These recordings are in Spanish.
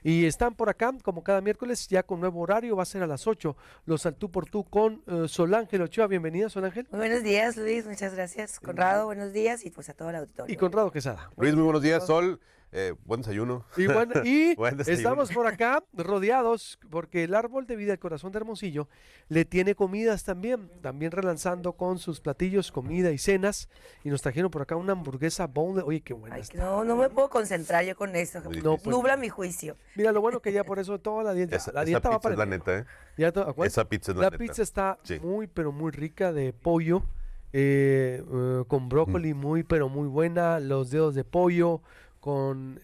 Y están por acá, como cada miércoles, ya con nuevo horario, va a ser a las 8, los al tú por tú con Sol Ángel Ochoa. Bienvenida, Sol Ángel. Muy buenos días, Luis, muchas gracias. Conrado, buenos días y pues a todo el Y auditorio. Conrado Quesada. Luis, muy buenos días, Sol. Buen desayuno. Y, bueno, y Buen desayuno. estamos por acá rodeados porque el árbol de vida del corazón de Hermosillo le tiene comidas también relanzando con sus platillos, comida y cenas. Y nos trajeron por acá una hamburguesa boneless. Oye, qué buena Ay, está. que no me puedo concentrar yo con eso. Muy No, difícil. pues, Nubla mi juicio. mira, lo bueno que ya por eso toda la dieta, Esa la dieta va pizza para es la el- neta, ¿eh? ya ¿cuál? Esa pizza es la La neta. pizza está Sí. muy, pero muy rica de pollo, con brócoli muy, pero muy buena, los dedos de pollo, con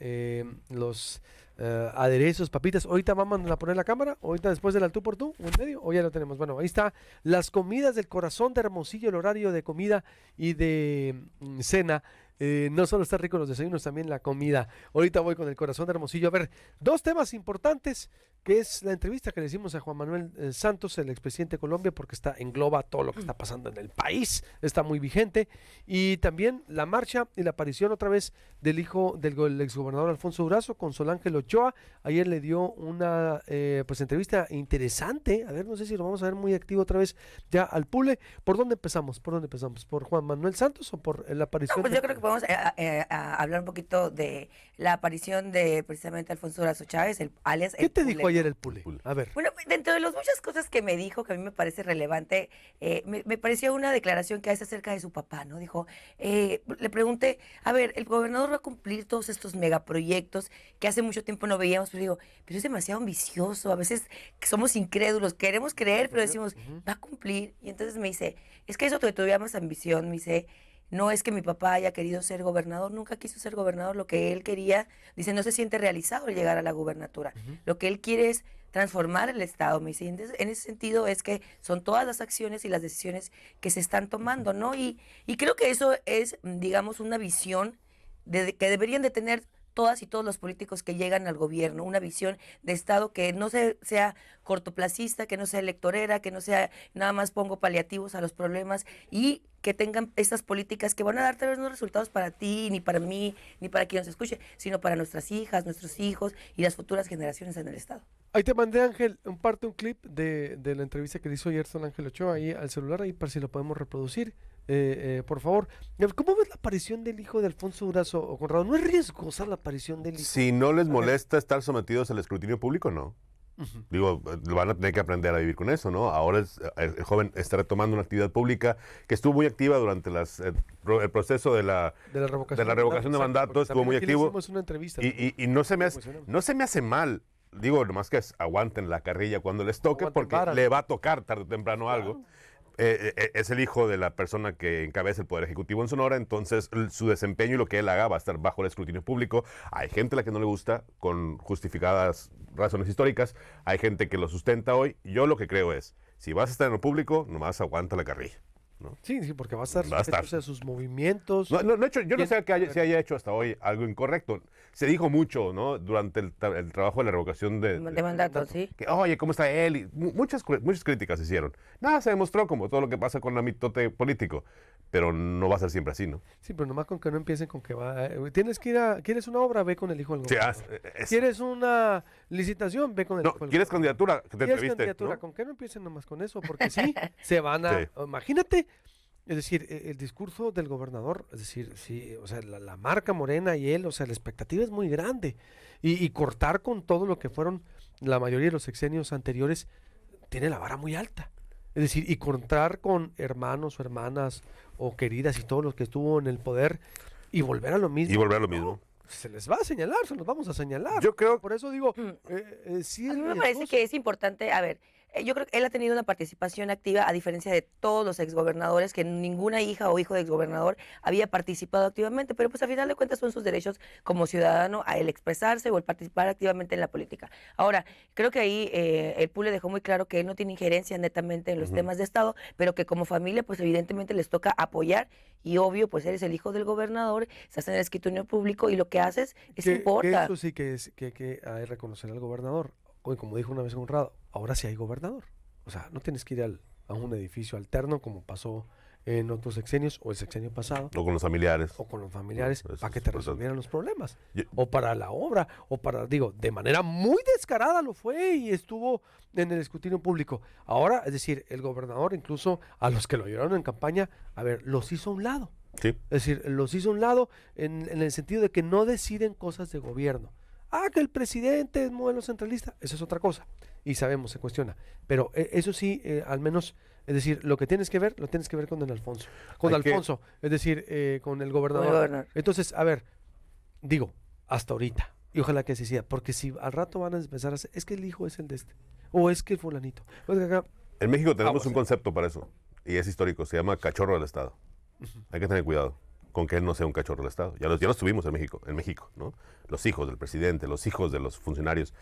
los aderezos, papitas. Ahorita vamos a poner la cámara, ahorita después del al tú por tú, o en medio, o ya lo tenemos. Bueno, ahí está, las comidas del corazón de Hermosillo, el horario de comida y de cena. No solo está rico los desayunos, también la comida. Ahorita voy con el corazón de Hermosillo. A ver, dos temas importantes, que es la entrevista que le hicimos a Juan Manuel Santos, el expresidente de Colombia, porque engloba todo lo que está pasando en el país, está muy vigente, y también la marcha y la aparición otra vez del hijo del exgobernador Alfonso Durazo con Sol Ángel Ochoa. Ayer le dio una pues entrevista interesante. A ver, no sé si lo vamos a ver muy activo otra vez ya al Pule. ¿Por dónde empezamos? ¿Por Juan Manuel Santos o por la aparición? No, pues yo creo que podemos a hablar un poquito de la aparición de precisamente Alfonso Durazo Chávez, alias ¿Qué el te Pule, dijo ayer ¿no? el Pule? A ver. Bueno, dentro de las muchas cosas que me dijo, que a mí me parece relevante, me pareció una declaración que hace acerca de su papá, ¿no? Dijo, le pregunté, a ver, el gobernador va a cumplir todos estos megaproyectos que hace mucho tiempo no veíamos, pero digo, pero es demasiado ambicioso, a veces somos incrédulos, queremos creer, pero decimos, va a cumplir. Y entonces me dice, es que eso que tuviera más ambición, me dice, no es que mi papá haya querido ser gobernador, nunca quiso ser gobernador, lo que él quería, dice, no se siente realizado al llegar a la gubernatura. Lo que él quiere es transformar el Estado, me dice. Y entonces, en ese sentido es que son todas las acciones y las decisiones que se están tomando, ¿no? Y creo que eso es, digamos, una visión que deberían de tener todas y todos los políticos que llegan al gobierno, una visión de Estado que no sea cortoplacista, que no sea electorera, que no sea nada más pongo paliativos a los problemas y que tengan estas políticas que van a dar tal vez no resultados para ti, ni para mí, ni para quien nos escuche, sino para nuestras hijas, nuestros hijos y las futuras generaciones en el Estado. Ahí te mandé, Ángel, un clip de la entrevista que le hizo ayer Sol Ángel Ochoa ahí al celular, ahí para si lo podemos reproducir, por favor. ¿Cómo ves la aparición del hijo de Alfonso Durazo o Conrado? ¿No es riesgosa la aparición del hijo? Si no les molesta estar sometidos al escrutinio público, no. Digo, van a tener que aprender a vivir con eso, ¿no? Ahora el joven está retomando una actividad pública que estuvo muy activa durante el proceso de la revocación de mandato, estuvo muy activo. Hicimos una entrevista. Y no se me hace mal. Digo, nomás que aguanten la carrilla cuando les toque, Aguanten porque vara. le va a tocar tarde o temprano algo. Es el hijo de la persona que encabeza el Poder Ejecutivo en Sonora, entonces su desempeño y lo que él haga va a estar bajo el escrutinio público. Hay gente a la que no le gusta, con justificadas razones históricas, hay gente que lo sustenta hoy. Yo lo que creo es, si vas a estar en lo público, nomás aguanta la carrilla, ¿no? Sí, porque va a estar Va a estar. sujeto a sus movimientos. Yo no sé que se haya hecho hasta hoy algo incorrecto. Se dijo mucho, ¿no? Durante el trabajo de la revocación De mandato, sí. que, oye, ¿cómo está él? Y muchas críticas se hicieron. Nada, se demostró como todo lo que pasa con el mitote político. Pero no va a ser siempre así, ¿no? Sí, pero nomás con que no empiecen con que va. Tienes que ¿quieres una obra? Ve con el hijo del Sí, gobernador. ¿Quieres una licitación? Ve con el no, hijo del ¿quieres gobernador. candidatura? Que te ¿Quieres entreviste, candidatura? ¿no? ¿Con qué no empiecen nomás con eso? Porque sí, se van a... Sí. Imagínate, es decir, el discurso del gobernador, es decir, sí, o sea, la marca Morena y él, o sea, la expectativa es muy grande. Y cortar con todo lo que fueron la mayoría de los sexenios anteriores, tiene la vara muy alta. Es decir, y contar con hermanos o hermanas o queridas y todos los que estuvo en el poder y volver a lo mismo. Y volver a lo mismo. Se les va a señalar, se los vamos a señalar. Yo creo- Por eso digo, sí A es mí me parece riesgoso. que es importante, a ver, yo creo que él ha tenido una participación activa a diferencia de todos los exgobernadores, que ninguna hija o hijo de exgobernador había participado activamente, pero pues a final de cuentas son sus derechos como ciudadano a el expresarse o el participar activamente en la política. Ahora, creo que ahí el Pule dejó muy claro que él no tiene injerencia netamente en los temas de Estado, pero que como familia pues evidentemente les toca apoyar y obvio pues eres el hijo del gobernador, estás en el escritorio público y lo que haces es Que importa. eso sí que es que hay que reconocer al gobernador. Hoy, como dijo una vez Conrado, ahora sí hay gobernador. O sea, no tienes que ir a un edificio alterno como pasó en otros sexenios o el sexenio pasado O con los familiares. o con los familiares Eso para que es te importante. resolvieran los problemas. Yo- O para la obra, o para, digo, de manera muy descarada lo fue y estuvo en el escrutinio público. Ahora, es decir, el gobernador, incluso a los que lo ayudaron en campaña, a ver, los hizo a un lado. Sí. Es decir, los hizo a un lado en el sentido de que no deciden cosas de gobierno. Ah, que el presidente es modelo centralista, eso es otra cosa. Y sabemos, se cuestiona. Pero eso sí, al menos, es decir, lo que tienes que ver, lo tienes que ver con el Alfonso. Con Hay que- Alfonso, es decir, con el gobernador. gobernador. Entonces, a ver, digo, hasta ahorita. Y ojalá que así sea. Porque si al rato van a empezar a hacer, es que el hijo es el de este. O es que el fulanito. O es que acá, En México tenemos Aguas, un concepto para eso, y es histórico, se llama cachorro del Estado. Hay que tener cuidado con que él no sea un cachorro del Estado. Ya los tuvimos en México, ¿no? Los hijos del presidente, los hijos de los funcionarios.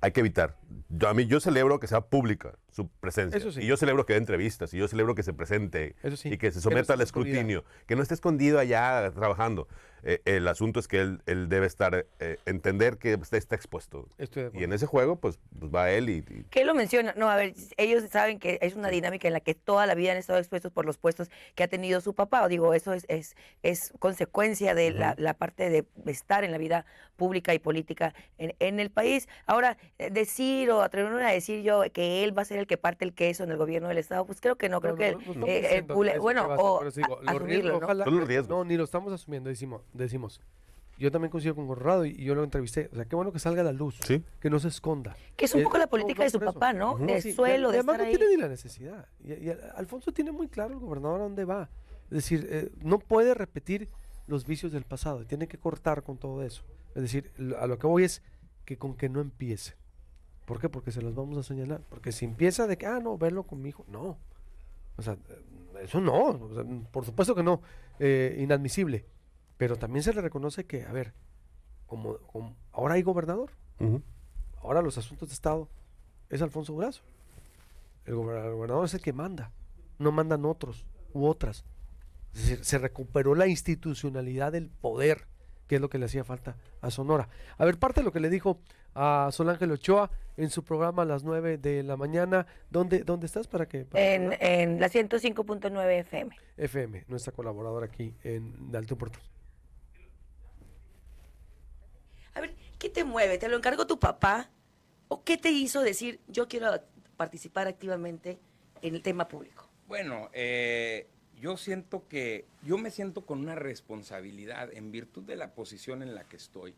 Hay que evitar. Yo celebro que sea pública su presencia. Eso sí. Y yo celebro que dé entrevistas, y yo celebro que se presente, Eso sí. y que se Que no someta esté al escondida. escrutinio, que no esté escondido allá trabajando. El asunto es que él debe estar, entender que está expuesto. estoy de Y acuerdo. en ese juego, pues va él y ¿Qué lo menciona? No, a ver, ellos saben que es una dinámica en la que toda la vida han estado expuestos por los puestos que ha tenido su papá. O digo, eso es consecuencia de la parte de estar en la vida pública y política en el país. Ahora, decir o atreverme a decir yo que él va a ser el que parte el queso en el gobierno del Estado, pues creo que no, creo que no estamos el diciendo Pule- eso, bueno, que va a ser, o pero sí digo, los asumirlo, riesgos, ¿no? ojalá- Son los riesgos. No, ni lo estamos asumiendo, decimos. Yo también coincido con Corrado y yo lo entrevisté. O sea, qué bueno que salga a la luz, Sí. que no se esconda. Que es un poco la política de su por eso. papá, ¿no? Ujú. De Sí, suelo, y de además estar no ahí. tiene ni la necesidad. Y Alfonso tiene muy claro el gobernador a dónde va. Es decir, no puede repetir los vicios del pasado. Tiene que cortar con todo eso. Es decir, a lo que voy es que con que no empiece. ¿Por qué? Porque se los vamos a señalar. Porque si empieza de que, no, verlo con mi hijo, no. O sea, eso no. O sea, por supuesto que no. Inadmisible. Pero también se le reconoce que, a ver, como ahora hay gobernador. Ujú. Ahora los asuntos de Estado es Alfonso Durazo. El gobernador es el que manda. No mandan otros u otras. Es decir, se recuperó la institucionalidad del poder, que es lo que le hacía falta a Sonora. A ver, parte de lo que le dijo a Sol Ángel Ochoa en su programa a las 9 de la mañana. ¿Dónde estás para que? En la 105.9 FM. FM, nuestra colaboradora aquí en de Alto Puerto. A ver, ¿qué te mueve? ¿Te lo encargó tu papá? ¿O qué te hizo decir, yo quiero participar activamente en el tema público? Bueno, yo me siento con una responsabilidad en virtud de la posición en la que estoy.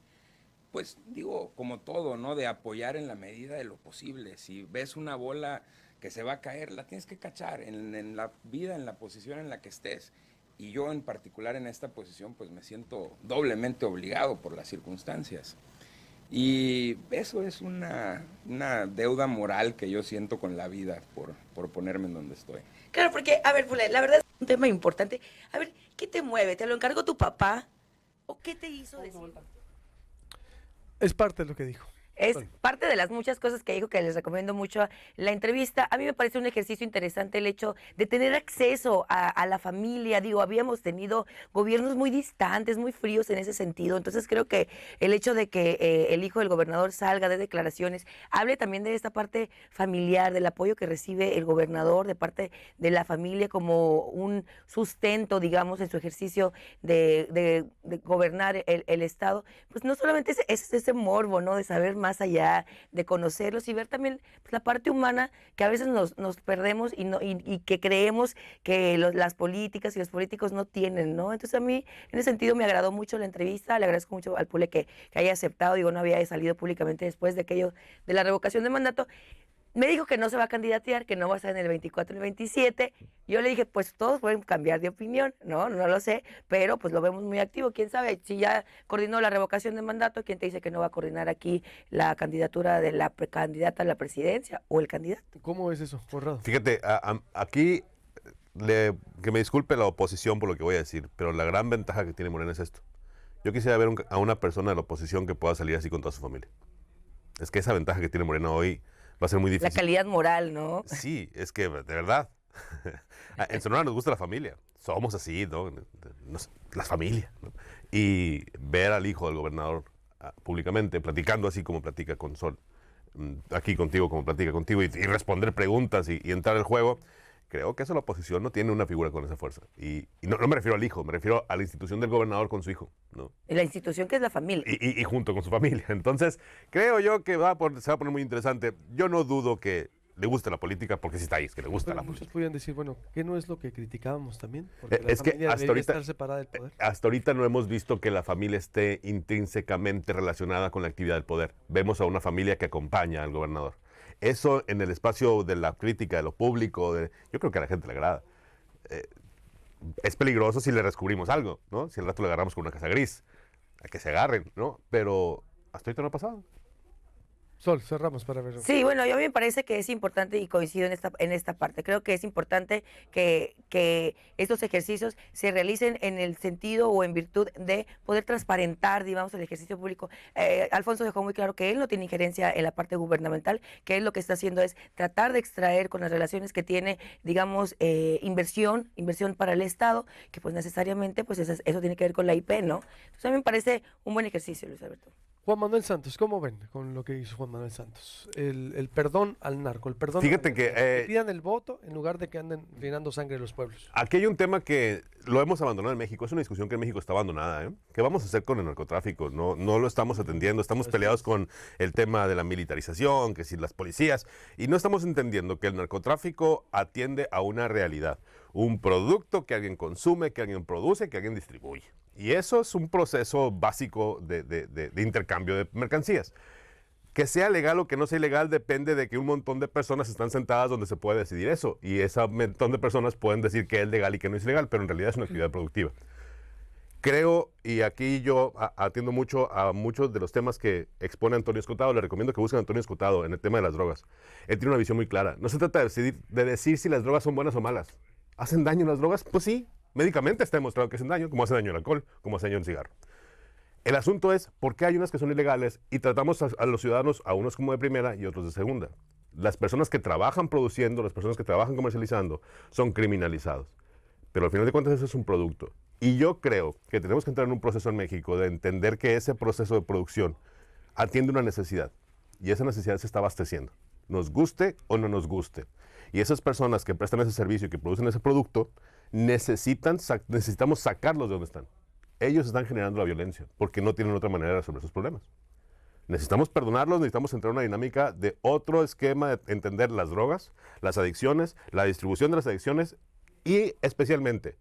Pues digo, como todo, ¿no? De apoyar en la medida de lo posible. Si ves una bola que se va a caer, la tienes que cachar en la vida, en la posición en la que estés. Y yo en particular en esta posición, pues me siento doblemente obligado por las circunstancias. Y eso es una deuda moral que yo siento con la vida por ponerme en donde estoy. Claro, porque, a ver, Pule, la verdad es un tema importante. A ver, ¿qué te mueve? ¿Te lo encargó tu papá? ¿O qué te hizo decir? Es parte de lo que dijo. Es Bueno. parte de las muchas cosas que dijo, que les recomiendo mucho la entrevista. A mí me parece un ejercicio interesante el hecho de tener acceso a la familia. Digo, habíamos tenido gobiernos muy distantes, muy fríos en ese sentido. Entonces creo que el hecho de que el hijo del gobernador salga de declaraciones, hable también de esta parte familiar, del apoyo que recibe el gobernador de parte de la familia como un sustento, digamos, en su ejercicio de gobernar el Estado. Pues no solamente es ese morbo, ¿no? De saber más allá, de conocerlos y ver también pues, la parte humana que a veces nos perdemos y que creemos que las políticas y los políticos no tienen, ¿no? Entonces a mí en ese sentido me agradó mucho la entrevista, le agradezco mucho al Pule que haya aceptado, digo, no había salido públicamente después de aquello de la revocación de mandato. Me dijo que no se va a candidatear, que no va a estar en el 24 y el 27. Yo le dije, pues todos pueden cambiar de opinión, ¿no? No lo sé, pero pues lo vemos muy activo. ¿Quién sabe? Si ya coordinó la revocación de mandato, ¿quién te dice que no va a coordinar aquí la candidatura de la candidata a la presidencia o el candidato? ¿Cómo es eso, Corrado? Fíjate, aquí, que me disculpe la oposición por lo que voy a decir, pero la gran ventaja que tiene Morena es esto. Yo quisiera ver a una persona de la oposición que pueda salir así con toda su familia. Es que esa ventaja que tiene Morena hoy va a ser muy La difícil. calidad moral, ¿no? Sí, es que de verdad. En Sonora nos gusta la familia. Somos así, ¿no? La familia. ¿no? Y ver al hijo del gobernador públicamente, platicando así como platica con Sol, aquí contigo como platica contigo, y responder preguntas y entrar al juego, creo que eso la oposición no tiene una figura con esa fuerza. Y no me refiero al hijo, me refiero a la institución del gobernador con su hijo, ¿no? Y la institución que es la familia. Y junto con su familia. Entonces, creo yo que se va a poner muy interesante. Yo no dudo que le guste la política, porque sí está ahí, es que le gusta Pero la muchos política. podrían decir, bueno, ¿qué no es lo que criticábamos también? Porque la Es que familia hasta debería ahorita, estar separada del poder. hasta ahorita no hemos visto que la familia esté intrínsecamente relacionada con la actividad del poder. Vemos a una familia que acompaña al gobernador. Eso en el espacio de la crítica, de lo público, yo creo que a la gente le agrada. Es peligroso si le descubrimos algo, ¿no? Si al rato le agarramos con una casa gris, a que se agarren, ¿no? Pero hasta ahorita no ha pasado. Sol, cerramos para ver. Sí, bueno, yo a mí me parece que es importante y coincido en esta parte. Creo que es importante que estos ejercicios se realicen en el sentido o en virtud de poder transparentar, digamos, el ejercicio público. Alfonso dejó muy claro que él no tiene injerencia en la parte gubernamental, que él lo que está haciendo es tratar de extraer con las relaciones que tiene, digamos, inversión para el Estado, que pues necesariamente pues eso tiene que ver con la IP, ¿no? Entonces a mí me parece un buen ejercicio, Luis Alberto. Juan Manuel Santos, ¿cómo ven con lo que hizo Juan Manuel Santos? El perdón al narco, el perdón Fíjate al que, narco. Que pidan el voto en lugar de que anden llenando sangre de los pueblos. Aquí hay un tema que lo hemos abandonado en México. Es una discusión que en México está abandonada, ¿eh? ¿Qué vamos a hacer con el narcotráfico? No lo estamos atendiendo. Estamos peleados con el tema de la militarización, que si las policías. Y no estamos entendiendo que el narcotráfico atiende a una realidad. Un producto que alguien consume, que alguien produce, que alguien distribuye. Y eso es un proceso básico de intercambio de mercancías. Que sea legal o que no sea ilegal depende de que un montón de personas están sentadas donde se puede decidir eso. Y ese montón de personas pueden decir que es legal y que no es ilegal, pero en realidad es una actividad productiva. Creo, y aquí yo atiendo mucho a muchos de los temas que expone Antonio Escotado, le recomiendo que busquen a Antonio Escotado en el tema de las drogas. Él tiene una visión muy clara. No se trata de decir si las drogas son buenas o malas. ¿Hacen daño las drogas? Pues sí, médicamente está demostrado que hacen daño, como hace daño el alcohol, como hace daño el cigarro. El asunto es por qué hay unas que son ilegales y tratamos a los ciudadanos, a unos como de primera y otros de segunda. Las personas que trabajan produciendo, las personas que trabajan comercializando, son criminalizados. Pero al final de cuentas eso es un producto. Y yo creo que tenemos que entrar en un proceso en México de entender que ese proceso de producción atiende una necesidad. Y esa necesidad se está abasteciendo. Nos guste o no nos guste. Y esas personas que prestan ese servicio y que producen ese producto, necesitamos sacarlos de donde están. Ellos están generando la violencia porque no tienen otra manera de resolver sus problemas. Necesitamos perdonarlos, necesitamos entrar en una dinámica de otro esquema de entender las drogas, las adicciones, la distribución de las adicciones y especialmente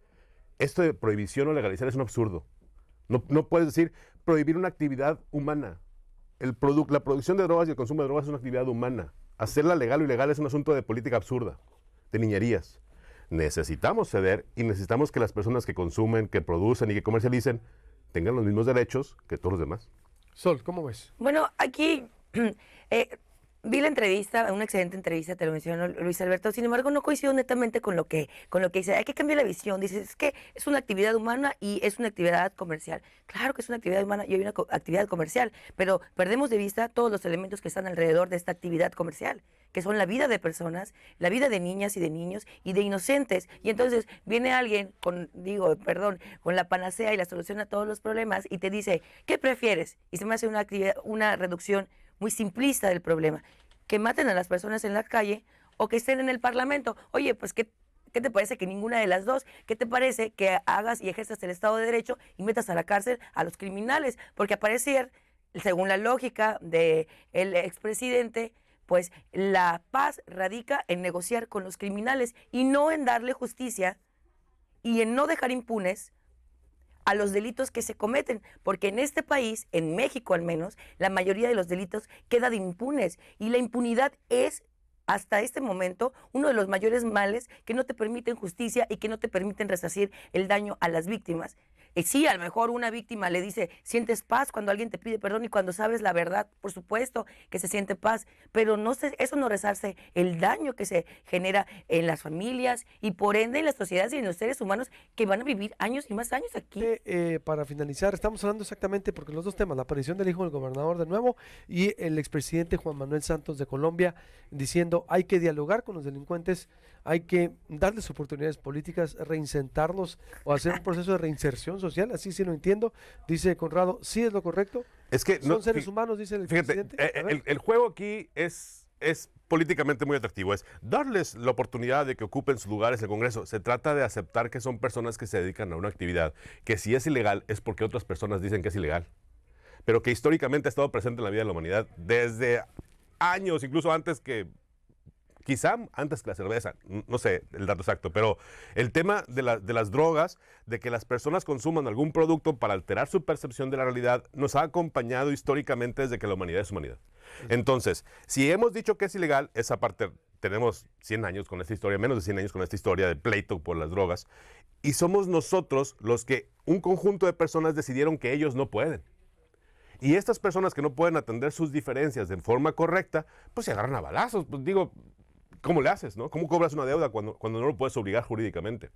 esto de prohibición o legalizar es un absurdo. No puedes decir prohibir una actividad humana. La producción de drogas y el consumo de drogas es una actividad humana. Hacerla legal o ilegal es un asunto de política absurda, de niñerías. Necesitamos ceder y necesitamos que las personas que consumen, que producen y que comercialicen tengan los mismos derechos que todos los demás. Sol, ¿cómo ves? Bueno, aquí vi la entrevista, una excelente entrevista, te lo mencionó Luis Alberto, sin embargo no coincido netamente con lo que dice, hay que cambiar la visión, dices, es que es una actividad humana y es una actividad comercial. Claro que es una actividad humana y hay una actividad comercial, pero perdemos de vista todos los elementos que están alrededor de esta actividad comercial, que son la vida de personas, la vida de niñas y de niños y de inocentes. Y entonces viene alguien con la panacea y la solución a todos los problemas y te dice, ¿qué prefieres? Y se me hace una reducción muy simplista del problema. Que maten a las personas en la calle o que estén en el Parlamento. Oye, pues, ¿qué te parece que ninguna de las dos? ¿Qué te parece que hagas y ejerzas el Estado de Derecho y metas a la cárcel a los criminales? Porque a parecer, según la lógica del expresidente, pues la paz radica en negociar con los criminales y no en darle justicia y en no dejar impunes a los delitos que se cometen, porque en este país, en México al menos, la mayoría de los delitos quedan impunes y la impunidad es hasta este momento uno de los mayores males que no te permiten justicia y que no te permiten resarcir el daño a las víctimas. Sí, a lo mejor una víctima le dice, sientes paz cuando alguien te pide perdón y cuando sabes la verdad, por supuesto que se siente paz, pero eso no resarce el daño que se genera en las familias y por ende en las sociedades y en los seres humanos que van a vivir años y más años aquí. Para finalizar, estamos hablando exactamente porque los dos temas, la aparición del hijo del gobernador de nuevo y el expresidente Juan Manuel Santos de Colombia diciendo hay que dialogar con los delincuentes, hay que darles oportunidades políticas, reinsertarlos o hacer un proceso de reinserción social, así sí lo entiendo. Dice Conrado, sí es lo correcto. Es que son seres humanos, dice el fíjate, presidente. el juego aquí es es políticamente muy atractivo, es darles la oportunidad de que ocupen sus lugares en el Congreso. Se trata de aceptar que son personas que se dedican a una actividad que si es ilegal es porque otras personas dicen que es ilegal, pero que históricamente ha estado presente en la vida de la humanidad desde años, incluso antes que, quizá antes que la cerveza, no sé el dato exacto, pero el tema de las drogas, de que las personas consuman algún producto para alterar su percepción de la realidad, nos ha acompañado históricamente desde que la humanidad es humanidad. Entonces, si hemos dicho que es ilegal, esa parte, tenemos 100 años con esta historia, menos de 100 años con esta historia de pleito por las drogas, y somos nosotros los que, un conjunto de personas decidieron que ellos no pueden. Y estas personas que no pueden atender sus diferencias de forma correcta, pues se agarran a balazos. Pues digo, ¿cómo le haces, no? ¿Cómo cobras una deuda cuando no lo puedes obligar jurídicamente?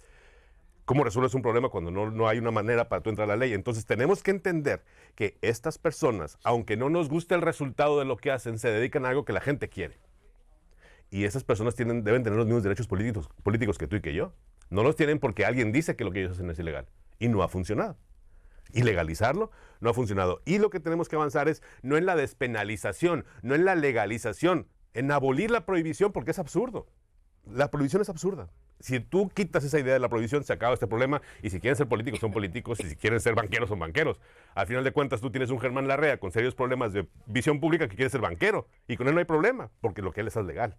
¿Cómo resuelves un problema cuando no hay una manera para tú entrar a la ley? Entonces tenemos que entender que estas personas, aunque no nos guste el resultado de lo que hacen, se dedican a algo que la gente quiere. Y esas personas deben tener los mismos derechos políticos que tú y que yo. No los tienen porque alguien dice que lo que ellos hacen es ilegal. Y no ha funcionado. Y legalizarlo no ha funcionado. Y lo que tenemos que avanzar es no en la despenalización, no en la legalización, en abolir la prohibición, porque es absurdo. La prohibición es absurda. Si tú quitas esa idea de la prohibición, se acaba este problema. Y si quieren ser políticos, son políticos. Y si quieren ser banqueros, son banqueros. Al final de cuentas, tú tienes un Germán Larrea con serios problemas de visión pública que quiere ser banquero. Y con él no hay problema, porque lo que él es legal.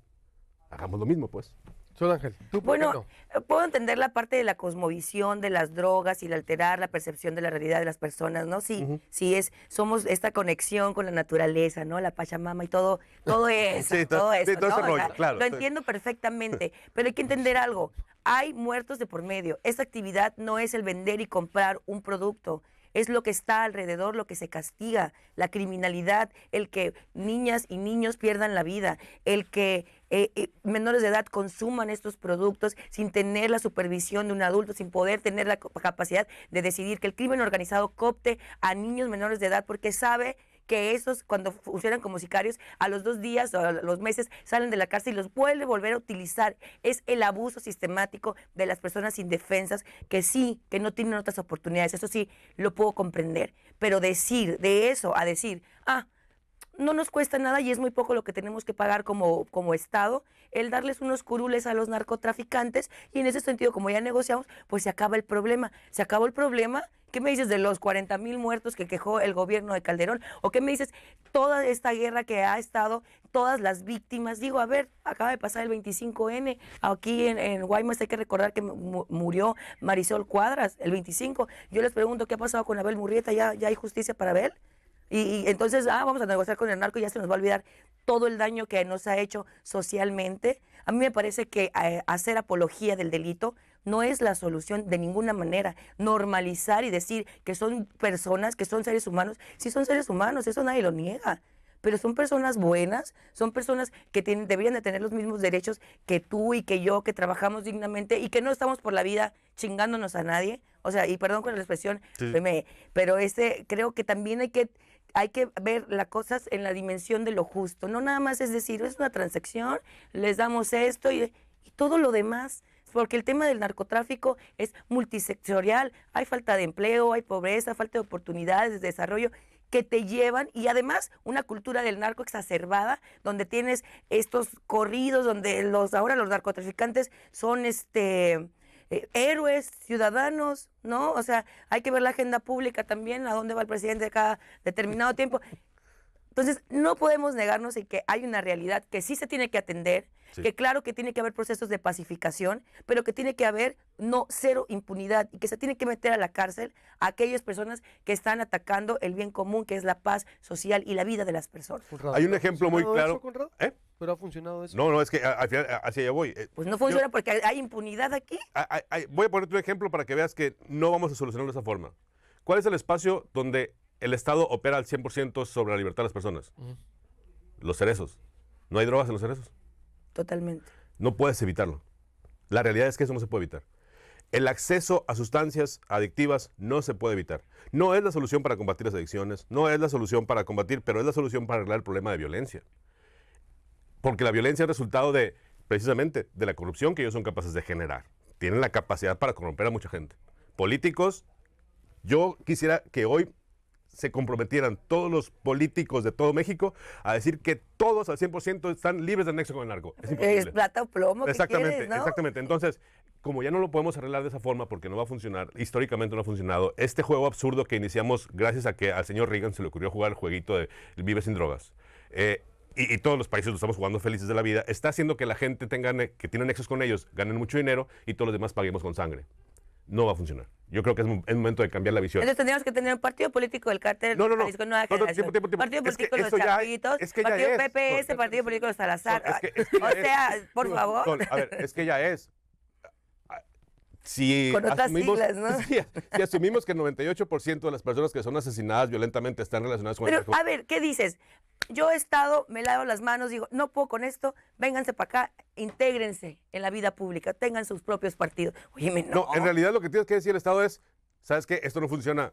Hagamos lo mismo, pues. Sol Ángel, ¿tú por qué Bueno, no? puedo entender la parte de la cosmovisión de las drogas y el alterar la percepción de la realidad de las personas, ¿no? Sí, sí somos esta conexión con la naturaleza, ¿no? La Pachamama y todo eso, Sí, todo eso, sí, todo ¿no? ese O sea, rollo, claro. lo entiendo perfectamente, pero hay que entender algo. Hay muertos de por medio. Esta actividad no es el vender y comprar un producto. Es lo que está alrededor, lo que se castiga, la criminalidad, el que niñas y niños pierdan la vida, el que menores de edad consuman estos productos sin tener la supervisión de un adulto, sin poder tener la capacidad de decidir, que el crimen organizado coopte a niños menores de edad porque sabe que esos, cuando funcionan como sicarios, a los 2 días o a los meses salen de la cárcel y los vuelve a volver a utilizar. Es el abuso sistemático de las personas indefensas que sí, que no tienen otras oportunidades. Eso sí, lo puedo comprender. Pero decir de eso a decir, no nos cuesta nada y es muy poco lo que tenemos que pagar como Estado, el darles unos curules a los narcotraficantes y en ese sentido, como ya negociamos, pues se acaba el problema. Se acabó el problema. ¿Qué me dices de los 40,000 muertos que quejó el gobierno de Calderón? ¿O qué me dices toda esta guerra que ha estado, todas las víctimas? Digo, a ver, acaba de pasar el 25N, aquí en Guaymas hay que recordar que murió Marisol Cuadras el 25. Yo les pregunto, ¿qué ha pasado con Abel Murrieta? ¿Ya hay justicia para Abel? Y entonces, vamos a negociar con el narco y ya se nos va a olvidar todo el daño que nos ha hecho socialmente. A mí me parece que hacer apología del delito no es la solución de ninguna manera. Normalizar y decir que son personas, que son seres humanos, sí son seres humanos, eso nadie lo niega. Pero son personas buenas, son personas que deberían de tener los mismos derechos que tú y que yo, que trabajamos dignamente y que no estamos por la vida chingándonos a nadie. O sea, y perdón con la expresión, Sí. pero creo que también hay que ver las cosas en la dimensión de lo justo. No nada más es decir, es una transacción, les damos esto y todo lo demás. Porque el tema del narcotráfico es multisectorial, hay falta de empleo, hay pobreza, falta de oportunidades de desarrollo que te llevan, y además una cultura del narco exacerbada, donde tienes estos corridos, donde ahora los narcotraficantes son héroes, ciudadanos, ¿no? O sea, hay que ver la agenda pública también, a dónde va el presidente cada determinado tiempo. Entonces, no podemos negarnos en que hay una realidad que sí se tiene que atender, Sí. que claro que tiene que haber procesos de pacificación, pero que tiene que haber cero impunidad y que se tiene que meter a la cárcel a aquellas personas que están atacando el bien común, que es la paz social y la vida de las personas. Conrado, Hay un ¿ha ejemplo muy funcionado claro. eso, Conrado? ¿Eh? ¿Pero ha funcionado eso? No, es que al final hacia allá voy. Pues no funciona porque hay impunidad aquí. Voy a ponerte un ejemplo para que veas que no vamos a solucionarlo de esa forma. ¿Cuál es el espacio donde el Estado opera al 100% sobre la libertad de las personas? Los cerezos. ¿No hay drogas en los cerezos? Totalmente. No puedes evitarlo. La realidad es que eso no se puede evitar. El acceso a sustancias adictivas no se puede evitar. No es la solución para combatir las adicciones, no es la solución para combatir, pero es la solución para arreglar el problema de violencia. Porque la violencia es resultado de, precisamente, de la corrupción que ellos son capaces de generar. Tienen la capacidad para corromper a mucha gente. Políticos, yo quisiera que hoy se comprometieran todos los políticos de todo México a decir que todos al 100% están libres de nexo con el narco. Es Es imposible. plata o plomo, ¿qué Exactamente, quieres, no? exactamente. Entonces, como ya no lo podemos arreglar de esa forma porque no va a funcionar, históricamente no ha funcionado, este juego absurdo que iniciamos gracias a que al señor Reagan se le ocurrió jugar el jueguito de Vive sin drogas, y todos los países lo estamos jugando felices de la vida, está haciendo que la gente que tiene nexos con ellos ganen mucho dinero y todos los demás paguemos con sangre. No va a funcionar. Yo creo que es momento de cambiar la visión. Entonces tendríamos que tener un partido político del cártel No, no, no. Jalisco Nueva No, no, Generación. tiempo. Partido Es que político de los eso ya- Chapitos, es que ya partido es. PPS, partido político de los Salazar. Es que O ya es. sea, por favor. Sol, a ver, es que ya es. Si Con otras siglas, ¿no? Si asumimos que el 98% de las personas que son asesinadas violentamente están relacionadas con el Pero, narco, a ver, ¿qué dices? Yo he estado, me lavo las manos, digo, no puedo con esto, vénganse para acá, intégrense en la vida pública, tengan sus propios partidos. Óyeme, no. No, en realidad lo que tienes que decir el Estado es, ¿sabes qué? Esto no funciona.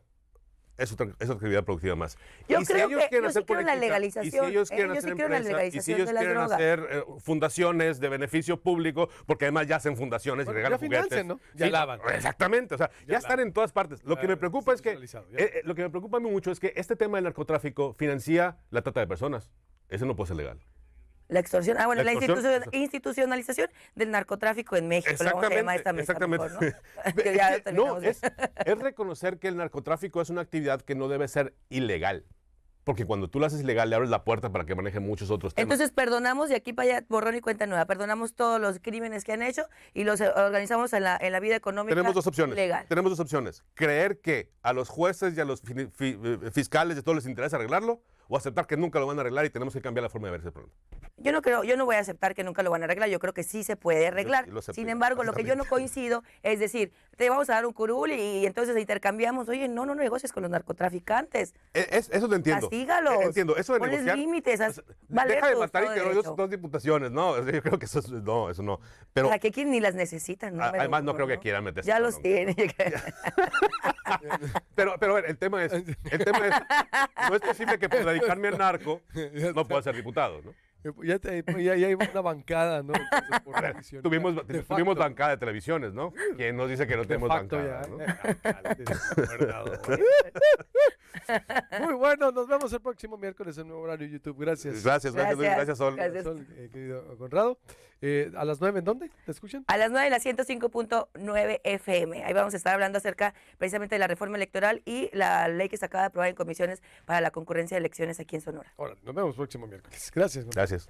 Es otra actividad productiva más. Yo Y si creo ellos que quieren yo sí hacer creo en la política, legalización, y si ellos quieren yo sí hacer creo en la empresa, y si legalización ellos de las quieren drogas. hacer fundaciones de beneficio público, porque además ya hacen fundaciones y Bueno, regalan ya financian, juguetes. ¿no? Ya Sí, lavan. Exactamente, o sea, ya están en todas partes. Lo que me preocupa es que, institucionalizado, ya. lo que me preocupa a mí mucho es que este tema del narcotráfico financia la trata de personas. Eso no puede ser legal. La extorsión, bueno, la extorsión, institucionalización del narcotráfico en México. Luego se llama esta mesa mejor, ¿no? Que ya Es que, terminamos de- es reconocer que el narcotráfico es una actividad que no debe ser ilegal. Porque cuando tú lo haces ilegal, le abres la puerta para que maneje muchos otros temas. Entonces perdonamos de aquí para allá, borrón y cuenta nueva, perdonamos todos los crímenes que han hecho y los organizamos en la vida económica Tenemos dos opciones. legal. Tenemos dos opciones. Creer que a los jueces y a los fiscales de todos les interesa arreglarlo, o aceptar que nunca lo van a arreglar y tenemos que cambiar la forma de ver ese problema. Yo no creo, yo no voy a aceptar que nunca lo van a arreglar, yo creo que sí se puede arreglar. sí lo acepto Sin yo, embargo, lo que yo no coincido es decir, te vamos a dar un curul y entonces intercambiamos, oye, no negocies con los narcotraficantes. Eso lo entiendo. Castígalos. Entiendo. Eso de Ponles negociar. límites, o sea, valer deja de tu matar Estado de interiores Derecho. dos diputaciones, ¿no? O sea, yo creo que eso no, eso no. Pero ¿Para qué quieren ni las necesitan? No me lo además no juro, creo que quieran meterse. Ya en los bronca. tienen. Pero a ver, el tema es, no es posible que por dedicarme al narco no pueda ser diputado, ¿no? Ya hay una bancada, ¿no? Entonces, por revisión. Tuvimos De facto. bancada de televisiones, ¿no? ¿Quién nos dice que no De tenemos facto bancada? ya, ¿no? alcalde, gobernador. Muy bueno, nos vemos el próximo miércoles en nuevo horario YouTube. Gracias. Gracias, Luis, gracias, Sol. Gracias. Sol, querido Conrado. ¿A las 9 en dónde? ¿Te escuchan? A las 9 de la 105.9 FM. Ahí vamos a estar hablando acerca precisamente de la reforma electoral y la ley que se acaba de aprobar en comisiones para la concurrencia de elecciones aquí en Sonora. Ahora, nos vemos el próximo miércoles. Gracias. Conrado. Gracias.